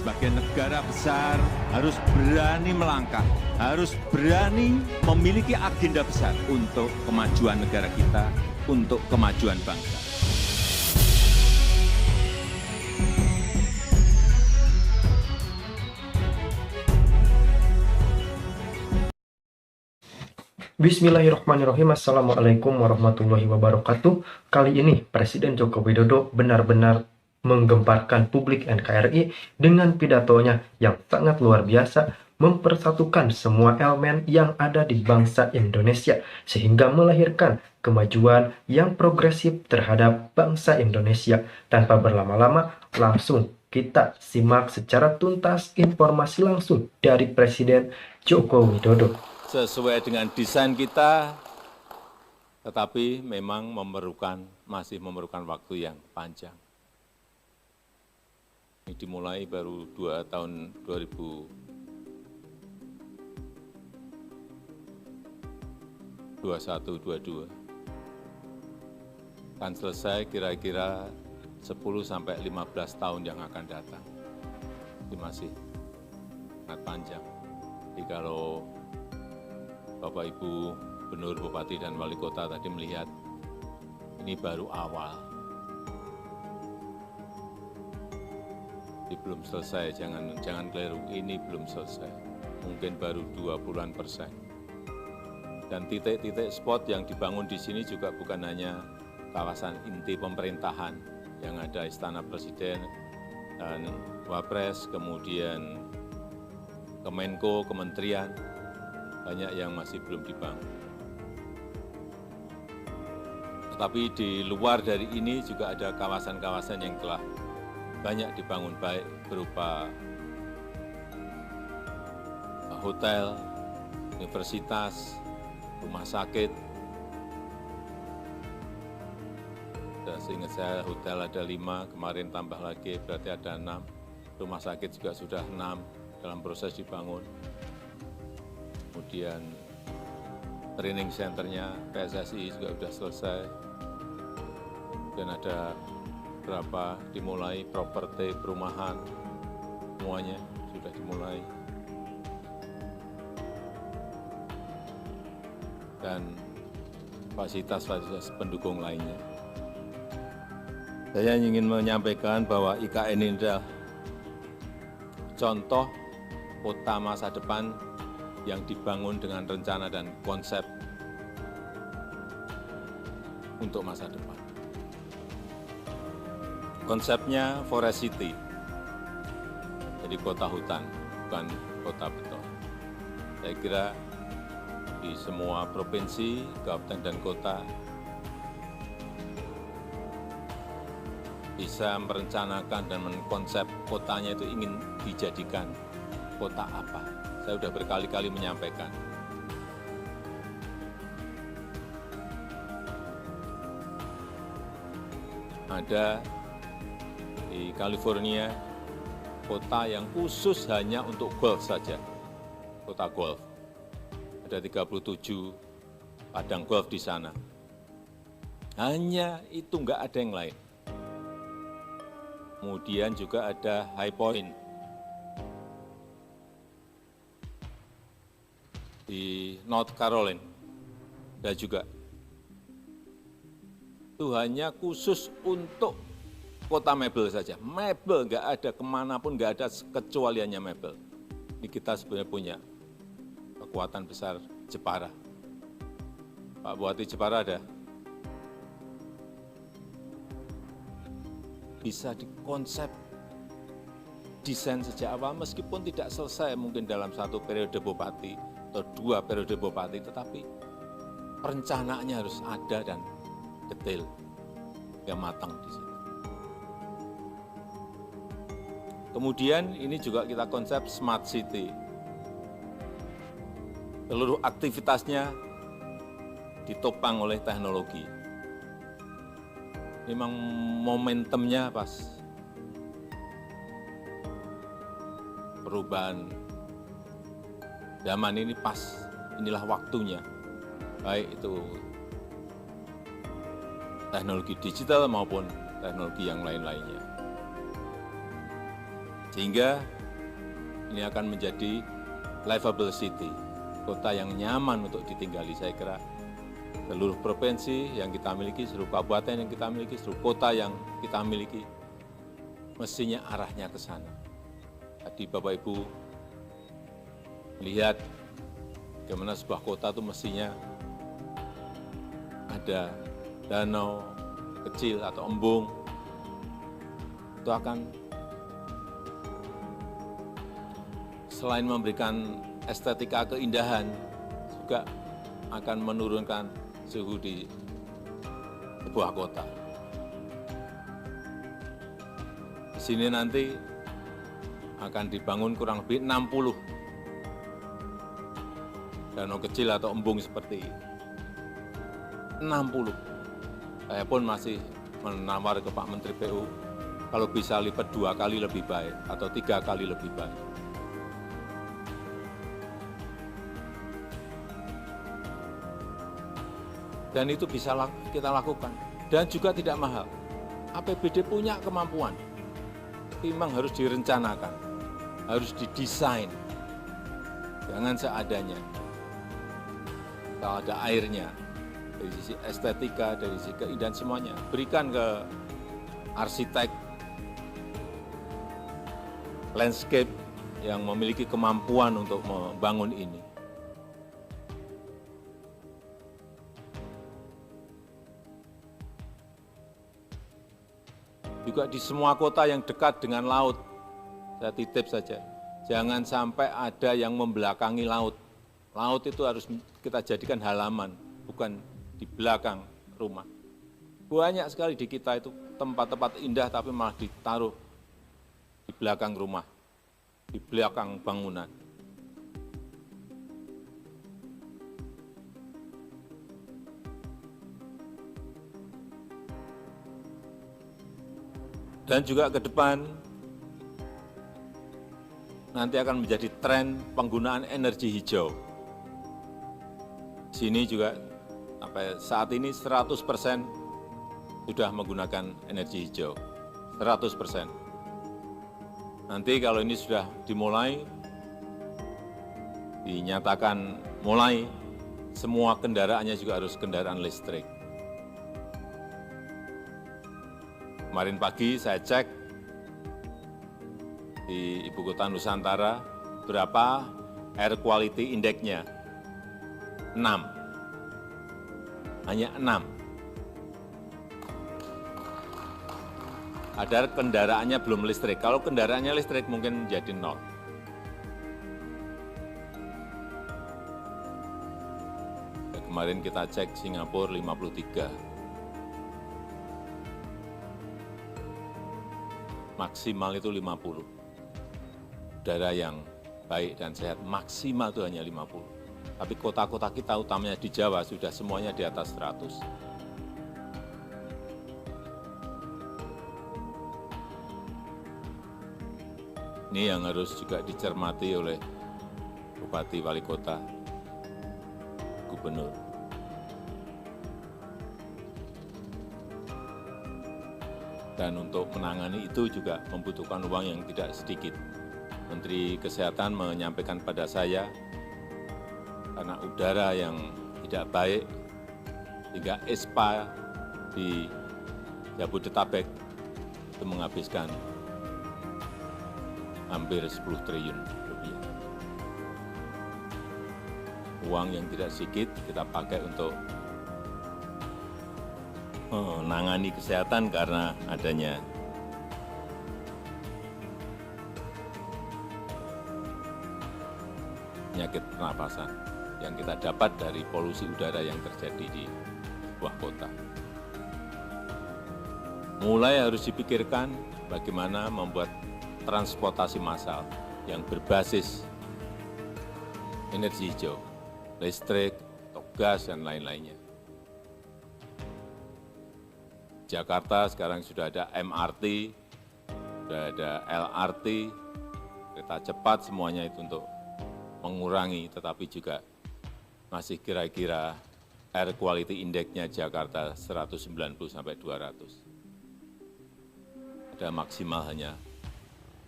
sebagai negara besar harus berani melangkah, harus berani memiliki agenda besar untuk kemajuan negara kita, untuk kemajuan bangsa. Bismillahirrahmanirrahim. Assalamualaikum warahmatullahi wabarakatuh. Kali ini Presiden Joko Widodo benar-benar menggemparkan publik NKRI dengan pidatonya yang sangat luar biasa, mempersatukan semua elemen yang ada di bangsa Indonesia sehingga melahirkan kemajuan yang progresif terhadap bangsa Indonesia. Tanpa berlama-lama, langsung kita simak secara tuntas informasi langsung dari Presiden Joko Widodo. Sesuai dengan desain kita, tetapi memang masih memerlukan waktu yang panjang. Ini dimulai baru tahun 2021-22. Akan selesai kira-kira 10-15 tahun yang akan datang. Ini masih sangat panjang. Jadi kalau Bapak Ibu Gubernur, Bupati, dan Wali Kota tadi melihat ini baru awal. Ini belum selesai, jangan keliru, ini belum selesai. Mungkin baru 20%. Dan titik-titik spot yang dibangun di sini juga bukan hanya kawasan inti pemerintahan yang ada Istana Presiden dan Wapres, kemudian Kemenko, Kementerian, banyak yang masih belum dibangun. Tetapi di luar dari ini juga ada kawasan-kawasan yang telah banyak dibangun, baik berupa hotel, universitas, rumah sakit. Dan seingat saya hotel ada 5, kemarin tambah lagi berarti ada 6. Rumah sakit juga sudah 6 dalam proses dibangun. Kemudian training centernya PSSI juga sudah selesai. Dan ada berapa dimulai properti perumahan, semuanya sudah dimulai. Dan fasilitas-fasilitas pendukung lainnya. Saya ingin menyampaikan bahwa IKN ini adalah contoh kota masa depan yang dibangun dengan rencana dan konsep untuk masa depan. Konsepnya Forest City, jadi kota hutan, bukan kota beton. Saya kira di semua provinsi, kabupaten, dan kota bisa merencanakan dan mengkonsep kotanya itu ingin dijadikan kota apa. Saya sudah berkali-kali menyampaikan. Ada di California kota yang khusus hanya untuk golf saja, kota golf. Ada 37 padang golf di sana. Hanya itu, nggak ada yang lain. Kemudian juga ada High Point di North Carolina, ada juga. Itu hanya khusus untuk kota mebel saja. Mebel, nggak ada kemanapun, nggak ada kecualiannya mebel. Ini kita sebenarnya punya kekuatan besar. Jepara. Pak Bupati Jepara ada. Bisa dikonsep, desain sejak awal, meskipun tidak selesai mungkin dalam 1 periode bupati atau 2 periode bupati, tetapi perencanaannya harus ada dan detail, yang matang di situ. Kemudian ini juga kita konsep Smart City. Seluruh aktivitasnya ditopang oleh teknologi. Memang momentumnya pas. Perubahan zaman ini pas, inilah waktunya. Baik itu teknologi digital maupun teknologi yang lain-lainnya. Sehingga ini akan menjadi livable city, kota yang nyaman untuk ditinggali. Saya kira seluruh provinsi yang kita miliki, seluruh kabupaten yang kita miliki, seluruh kota yang kita miliki, mestinya arahnya ke sana. Tadi Bapak Ibu melihat bagaimana sebuah kota itu mestinya ada danau kecil atau embung, itu akan selain memberikan estetika keindahan, juga akan menurunkan suhu di sebuah kota. Di sini nanti akan dibangun kurang lebih 60 danau kecil atau embung seperti 60. Saya pun masih menawar ke Pak Menteri PU, kalau bisa lipat 2 kali lebih baik atau 3 kali lebih baik. Dan itu bisa kita lakukan. Dan juga tidak mahal. APBD punya kemampuan. Tapi memang harus direncanakan. Harus didesain. Jangan seadanya. Kalau ada airnya, dari sisi estetika, dari sisi keindahan semuanya, berikan ke arsitek landscape yang memiliki kemampuan untuk membangun ini. Juga di semua kota yang dekat dengan laut, saya titip saja, jangan sampai ada yang membelakangi laut. Laut itu harus kita jadikan halaman, bukan di belakang rumah. Banyak sekali di kita itu tempat-tempat indah tapi malah ditaruh di belakang rumah, di belakang bangunan. Dan juga ke depan nanti akan menjadi tren penggunaan energi hijau. Sini juga sampai saat ini 100% sudah menggunakan energi hijau, 100%. Nanti kalau ini sudah dimulai, dinyatakan mulai, semua kendaraannya juga harus kendaraan listrik. Kemarin pagi saya cek di Ibu Kota Nusantara, berapa air quality index-nya? 6. Hanya 6. Ada kendaraannya belum listrik. Kalau kendaraannya listrik mungkin jadi 0. Kemarin kita cek Singapura 53. Maksimal itu 50. Udara yang baik dan sehat maksimal itu hanya 50. Tapi kota-kota kita utamanya di Jawa sudah semuanya di atas 100. Ini yang harus juga dicermati oleh Bupati, Wali Kota, Gubernur. Dan untuk menangani itu juga membutuhkan uang yang tidak sedikit. Menteri Kesehatan menyampaikan pada saya, karena udara yang tidak baik, sehingga ISPA di Jabodetabek itu menghabiskan hampir 10 triliun rupiah. Uang yang tidak sedikit kita pakai untuk menangani kesehatan karena adanya penyakit pernapasan yang kita dapat dari polusi udara yang terjadi di sebuah kota. Mulai harus dipikirkan bagaimana membuat transportasi massal yang berbasis energi hijau, listrik, atau gas, dan lain-lainnya. Jakarta sekarang sudah ada MRT, sudah ada LRT, kereta cepat, semuanya itu untuk mengurangi, tetapi juga masih kira-kira air quality index-nya Jakarta 190 sampai 200. Ada maksimal hanya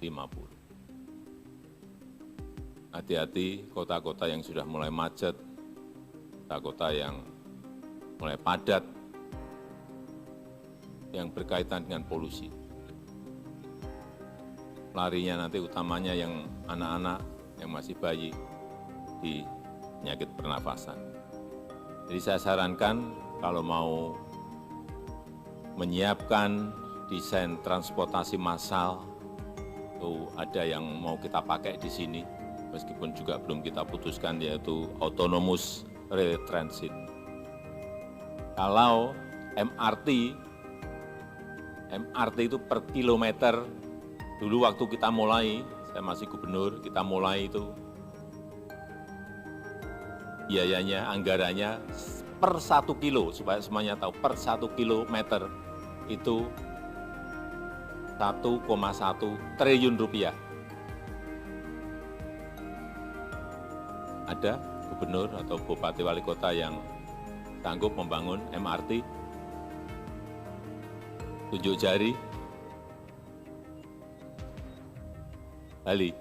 50. hati-hati kota-kota yang sudah mulai macet, kota-kota yang mulai padat, yang berkaitan dengan polusi. Larinya nanti utamanya yang anak-anak, yang masih bayi di penyakit pernafasan. Jadi saya sarankan kalau mau menyiapkan desain transportasi massal, itu ada yang mau kita pakai di sini, meskipun juga belum kita putuskan, yaitu autonomous rail transit. Kalau MRT itu per kilometer, dulu waktu kita mulai, saya masih gubernur, kita mulai itu biayanya, anggarannya per 1 kilo, supaya semuanya tahu, per 1 kilometer itu 1,1 triliun rupiah. Ada gubernur atau bupati wali kota yang sanggup membangun MRT? Tunjuk jari. Bali.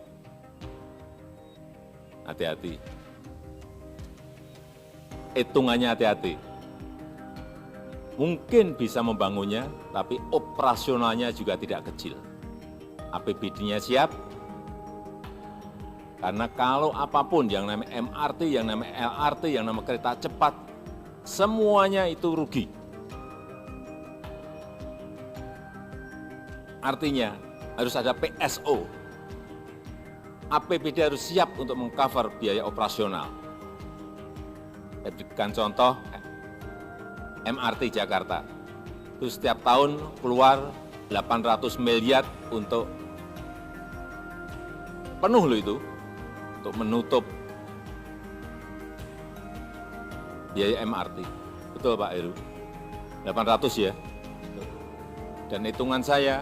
Hati-hati. Hitungannya hati-hati. Mungkin bisa membangunnya, tapi operasionalnya juga tidak kecil. APBD-nya siap, karena kalau apapun yang namanya MRT, yang namanya LRT, yang namanya kereta cepat, semuanya itu rugi. Artinya harus ada PSO. APBD harus siap untuk mengcover biaya operasional. Saya berikan contoh, MRT Jakarta. Itu setiap tahun keluar 800 miliar untuk penuh loh itu, untuk menutup biaya MRT. Betul Pak Heru? 800 ya. Dan hitungan saya,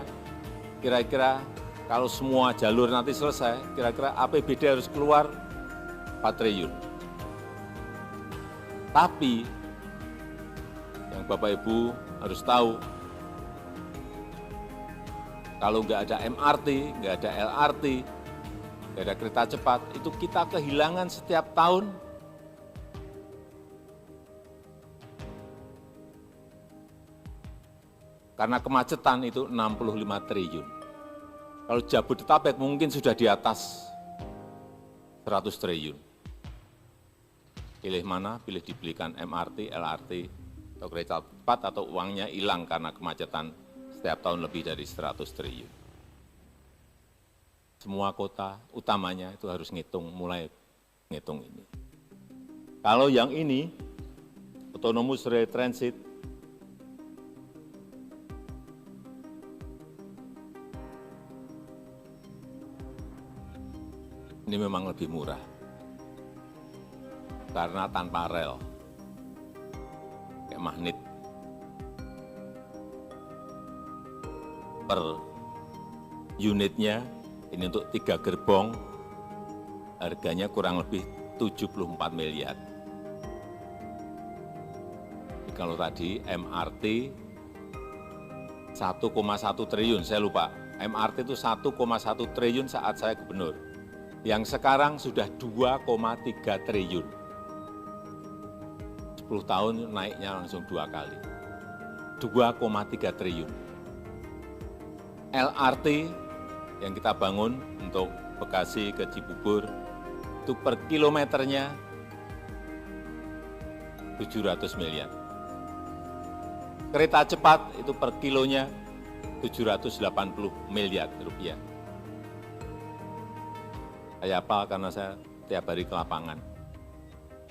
kira-kira kalau semua jalur nanti selesai, kira-kira APBD harus keluar 4 triliun. Tapi yang Bapak Ibu harus tahu, kalau nggak ada MRT, nggak ada LRT, nggak ada kereta cepat, itu kita kehilangan setiap tahun karena kemacetan itu 65 triliun. Kalau Jabodetabek mungkin sudah di atas 100 triliun. Pilih mana? Pilih dibelikan MRT, LRT, atau kereta cepat, atau uangnya hilang karena kemacetan setiap tahun lebih dari 100 triliun. Semua kota utamanya itu harus mulai ngitung ini. Kalau yang ini, autonomous rail transit, ini memang lebih murah, karena tanpa rel, kayak magnet. Per unitnya, ini untuk 3 gerbong, harganya kurang lebih 74 miliar. Jadi kalau tadi MRT 1,1 triliun, saya lupa, MRT itu 1,1 triliun saat saya gubernur. Yang sekarang sudah 2,3 triliun. 10 tahun naiknya langsung 2 kali. 2,3 triliun. LRT yang kita bangun untuk Bekasi ke Cibubur, itu per kilometernya 700 miliar. Kereta cepat itu per kilonya 780 miliar rupiah. Saya hafal karena saya tiap hari ke lapangan.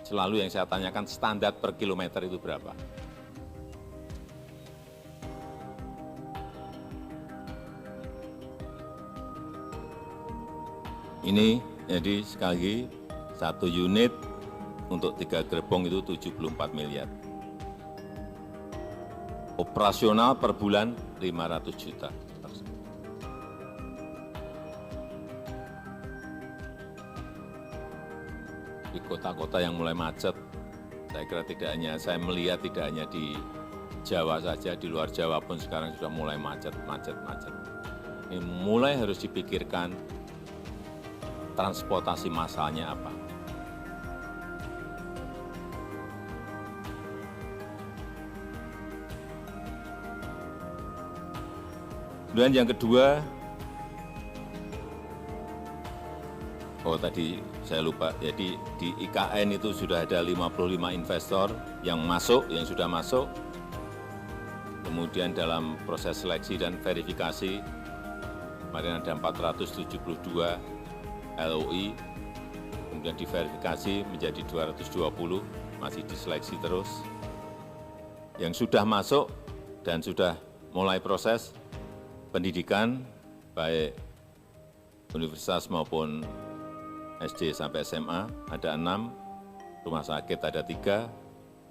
Selalu yang saya tanyakan standar per kilometer itu berapa. Ini jadi sekali lagi, 1 unit untuk 3 gerbong itu 74 miliar. Operasional per bulan 500 juta. Di kota-kota yang mulai macet, saya kira saya melihat tidak hanya di Jawa saja, di luar Jawa pun sekarang sudah mulai macet. Ini mulai harus dipikirkan transportasi massalnya apa. Kemudian yang kedua, tadi saya lupa, jadi di IKN itu sudah ada 55 investor yang masuk, yang sudah masuk. Kemudian dalam proses seleksi dan verifikasi, kemarin ada 472 LOI, kemudian diverifikasi menjadi 220, masih diseleksi terus. Yang sudah masuk dan sudah mulai proses pendidikan, baik universitas maupun SD sampai SMA, ada 6, rumah sakit ada 3,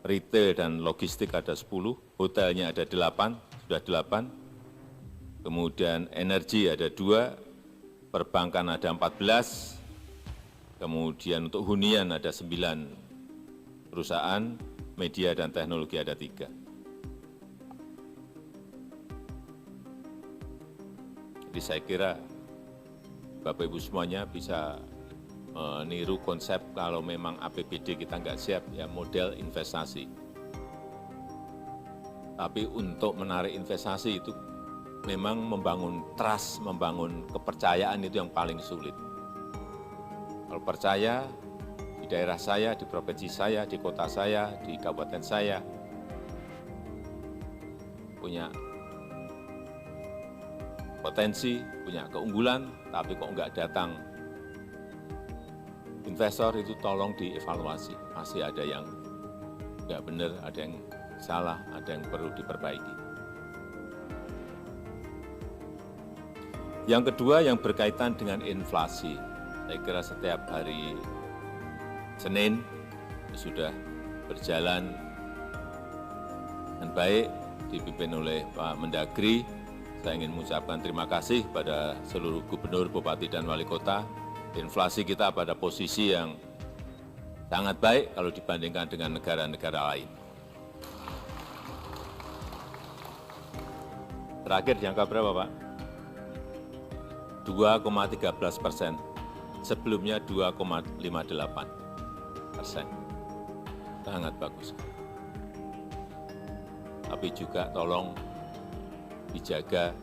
retail dan logistik ada 10, hotelnya ada 8, sudah 8, kemudian energi ada 2, perbankan ada 14, kemudian untuk hunian ada 9 perusahaan, media dan teknologi ada 3. Jadi saya kira Bapak Ibu semuanya bisa meniru konsep kalau memang APBD kita nggak siap, ya model investasi. Tapi untuk menarik investasi itu memang membangun trust, membangun kepercayaan itu yang paling sulit. Kalau percaya di daerah saya, di provinsi saya, di kota saya, di kabupaten saya, punya potensi, punya keunggulan, tapi kok nggak datang investor, itu tolong dievaluasi. Masih ada yang nggak benar, ada yang salah, ada yang perlu diperbaiki. Yang kedua yang berkaitan dengan inflasi. Saya kira setiap hari Senin sudah berjalan dengan baik, dipimpin oleh Pak Mendagri. Saya ingin mengucapkan terima kasih pada seluruh gubernur, bupati, dan wali kota. Inflasi kita pada posisi yang sangat baik kalau dibandingkan dengan negara-negara lain. Terakhir jangka berapa, Pak? 2,13%. Sebelumnya 2,58%. Sangat bagus. Tapi juga tolong dijaga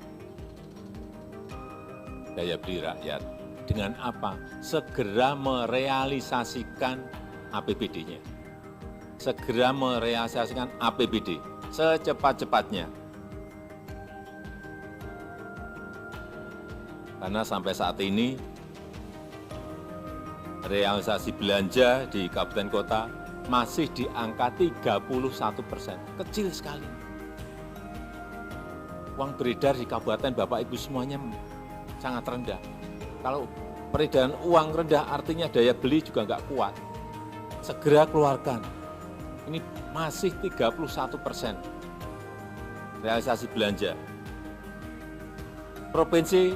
daya beli rakyat. Dengan apa? Segera merealisasikan APBD-nya. Segera merealisasikan APBD secepat-cepatnya. Karena sampai saat ini realisasi belanja di kabupaten kota masih di angka 31%. Kecil sekali. Uang beredar di kabupaten Bapak Ibu semuanya sangat rendah. Kalau peredaran uang rendah artinya daya beli juga nggak kuat. Segera keluarkan. Ini masih 31% realisasi belanja. Provinsi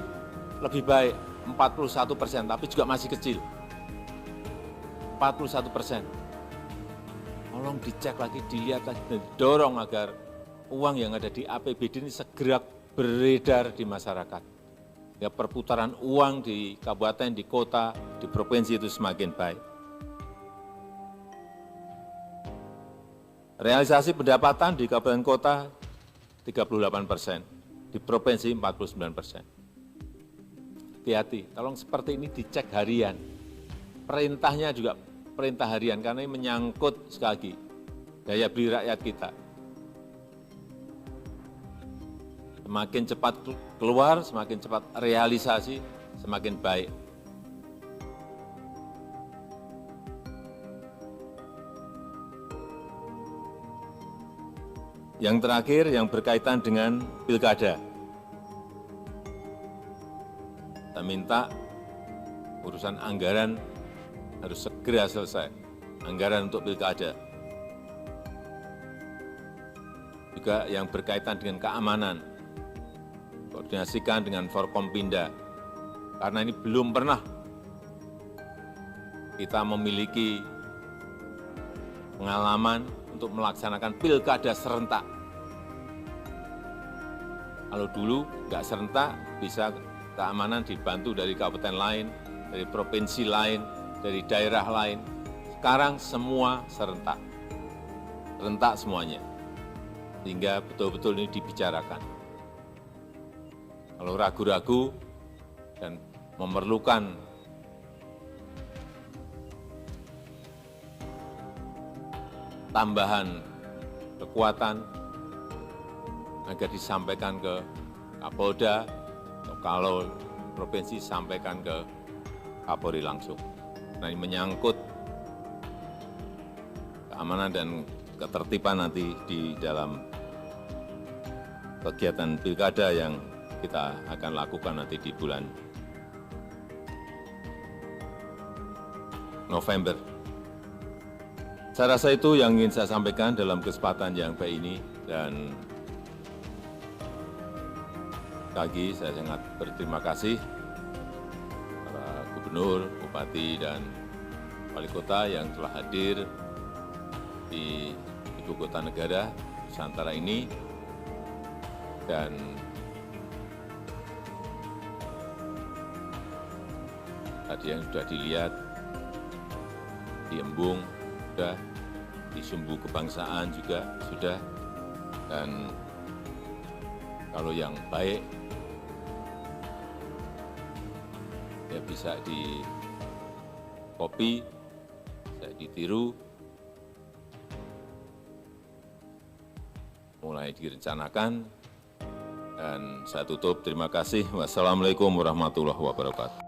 lebih baik 41%, tapi juga masih kecil. 41%. Tolong dicek lagi, dilihat lagi, dan didorong agar uang yang ada di APBD ini segera beredar di masyarakat. Ya, perputaran uang di kabupaten, di kota, di provinsi itu semakin baik. Realisasi pendapatan di kabupaten kota 38%, di provinsi 49%. Hati-hati, tolong seperti ini dicek harian. Perintahnya juga perintah harian, karena ini menyangkut sekali lagi daya beli rakyat kita. Semakin cepat keluar, semakin cepat realisasi, semakin baik. Yang terakhir, yang berkaitan dengan pilkada. Kita minta urusan anggaran harus segera selesai. Anggaran untuk pilkada. Juga yang berkaitan dengan keamanan. Koordinasikan dengan Forkompinda, karena ini belum pernah kita memiliki pengalaman untuk melaksanakan pilkada serentak. Kalau dulu nggak serentak, bisa keamanan dibantu dari kabupaten lain, dari provinsi lain, dari daerah lain. Sekarang semua serentak semuanya, sehingga betul-betul ini dibicarakan. Kalau ragu-ragu dan memerlukan tambahan kekuatan agar disampaikan ke Kapolda, atau kalau provinsi sampaikan ke Kapolri langsung. Nah, ini menyangkut keamanan dan ketertiban nanti di dalam kegiatan pilkada yang kita akan lakukan nanti di bulan November. Saya rasa itu yang ingin saya sampaikan dalam kesempatan yang baik ini, dan lagi saya sangat berterima kasih para gubernur, bupati, dan wali kota yang telah hadir di ibu kota negara Nusantara ini, dan tadi yang sudah dilihat di Embung sudah, di Sumbu Kebangsaan juga sudah, dan kalau yang baik ya bisa di copy, bisa ditiru, mulai direncanakan, dan saya tutup. Terima kasih. Wassalamualaikum warahmatullahi wabarakatuh.